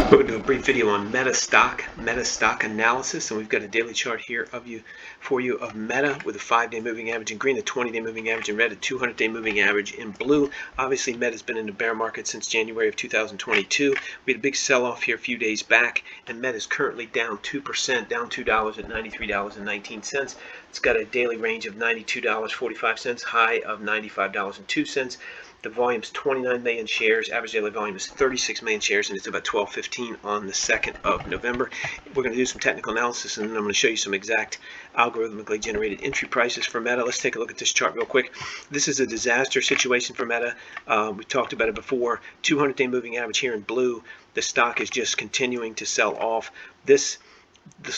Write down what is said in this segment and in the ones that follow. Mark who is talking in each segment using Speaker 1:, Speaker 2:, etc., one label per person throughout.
Speaker 1: We're going to do a brief video on meta stock analysis, and we've got a daily chart here for you of Meta with a 5-day moving average in green, a 20-day moving average in red, a 200-day moving average in blue. Obviously, Meta's been in the bear market since January of 2022. We had a big sell-off here a few days back, and Meta's currently down 2%, down $2 at $93.19. It's got a daily range of $92.45, high of $95.02. The volume's 29 million shares. Average daily volume is 36 million shares, and it's about 12:15 on the 2nd of November. We're going to do some technical analysis, and then I'm going to show you some exact algorithmically generated entry prices for Meta. Let's take a look at this chart real quick. This is a disaster situation for Meta. We talked about it before. 200-day moving average here in blue. The stock is just continuing to sell off. This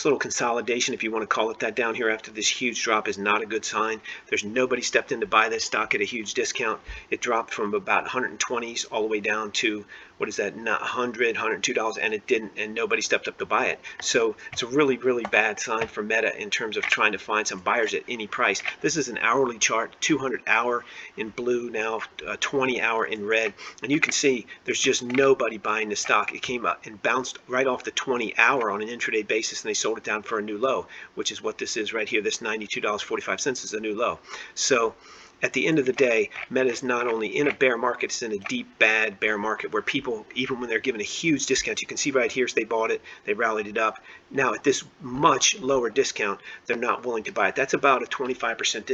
Speaker 1: little consolidation, if you want to call it that, down here after this huge drop is not a good sign. There's nobody stepped in to buy this stock at a huge discount. It dropped from about 120s all the way down to, what is that, not $100, $102, and it didn't, and nobody stepped up to buy it. So it's a really, really bad sign for Meta in terms of trying to find some buyers at any price. This is an hourly chart, 200 hour in blue now, 20 hour in red, and you can see there's just nobody buying the stock. It came up and bounced right off the 20 hour on an intraday basis, and they sold it down for a new low, which is what this is right here. This $92.45 is a new low. So at the end of the day, Meta is not only in a bear market, it's in a deep, bad bear market where people, even when they're given a huge discount, you can see right here, they bought it, they rallied it up. Now at this much lower discount, they're not willing to buy it. That's about a 25%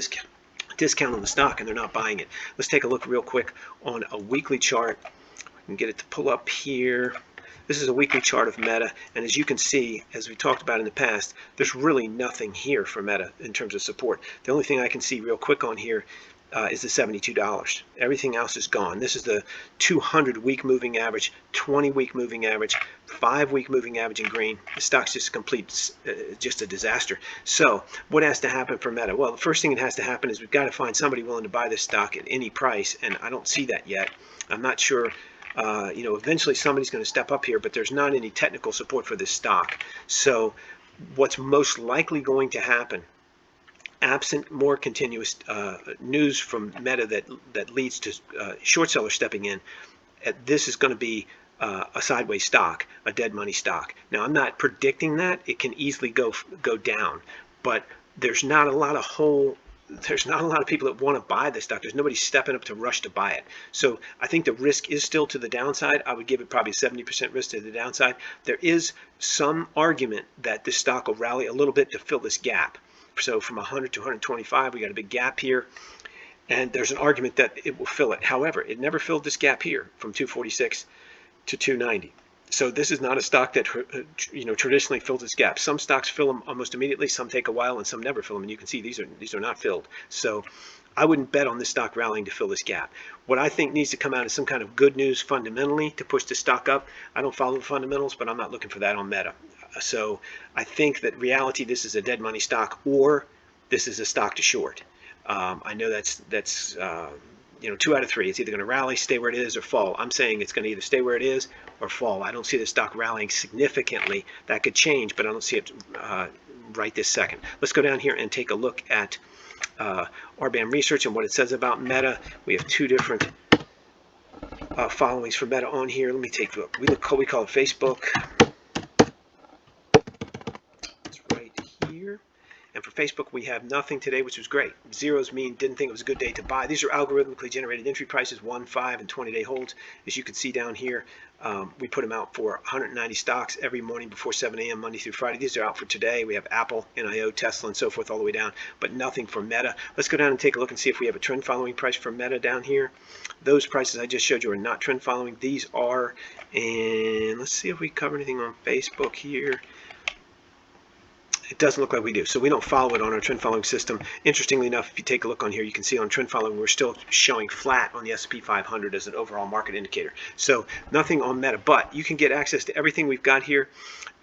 Speaker 1: discount on the stock, and they're not buying it. Let's take a look real quick on a weekly chart. I can get it to pull up here. This is a weekly chart of Meta, and as you can see, as we talked about in the past, there's really nothing here for Meta in terms of support. The only thing I can see real quick on here is the $72. Everything else is gone. This is the 200-week moving average, 20-week moving average, 5-week moving average in green. The stock's just just a disaster. So what has to happen for Meta? Well, the first thing that has to happen is we've got to find somebody willing to buy this stock at any price, and I don't see that yet. I'm not sure. Eventually somebody's going to step up here, but there's not any technical support for this stock. So what's most likely going to happen, absent more continuous news from Meta that leads to short sellers stepping in, this is going to be a sideways stock, a dead money stock. Now, I'm not predicting that. It can easily go down, but there's not a lot of people that want to buy this stock. There's nobody stepping up to rush to buy it. So I think the risk is still to the downside. I would give it probably a 70% risk to the downside. There is some argument that this stock will rally a little bit to fill this gap. So from 100 to 125, we got a big gap here, and there's an argument that it will fill it. However, it never filled this gap here from 246 to 290. So this is not a stock that traditionally fills this gap. Some stocks fill them almost immediately, some take a while, and some never fill them. And you can see these are not filled. So I wouldn't bet on this stock rallying to fill this gap. What I think needs to come out is some kind of good news fundamentally to push the stock up. I don't follow the fundamentals, but I'm not looking for that on Meta. So I think that reality, this is a dead money stock, or this is a stock to short. I know that's 2 out of 3. It's either going to rally, stay where it is, or fall. I'm saying it's going to either stay where it is or fall. I don't see the stock rallying significantly. That could change, but I don't see it right this second. Let's go down here and take a look at RBAM research and what it says about Meta. We have 2 different followings for Meta on here. Let me take a look. We call it Facebook. It's right here. And for Facebook, we have nothing today, which was great. Zeros mean didn't think it was a good day to buy. These are algorithmically generated entry prices, 1, 5, and 20-day holds. As you can see down here, we put them out for 190 stocks every morning before 7 a.m. Monday through Friday. These are out for today. We have Apple, NIO, Tesla, and so forth all the way down, but nothing for Meta. Let's go down and take a look and see if we have a trend following price for Meta down here. Those prices I just showed you are not trend following. These are, and let's see if we cover anything on Facebook here. It doesn't look like we do, so we don't follow it on our trend following system. Interestingly enough, if you take a look on here, you can see on trend following we're still showing flat on the S&P 500 as an overall market indicator. So nothing on Meta, but you can get access to everything we've got here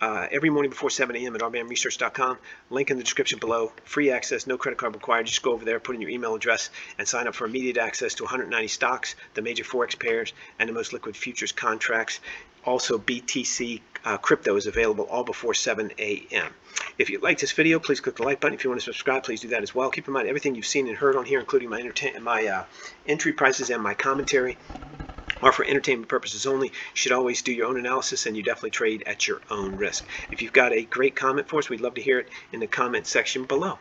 Speaker 1: every morning before 7 a.m. at rbamresearch.com. Link in the description below. Free access, no credit card required. Just go over there, put in your email address, and sign up for immediate access to 190 stocks, the major forex pairs, and the most liquid futures contracts. Also, BTC crypto is available all before 7 a.m. If you like this video, please click the like button. If you want to subscribe, please do that as well. Keep in mind, everything you've seen and heard on here, including my entry prices and my commentary, are for entertainment purposes only. You should always do your own analysis, and you definitely trade at your own risk. If you've got a great comment for us, we'd love to hear it in the comment section below.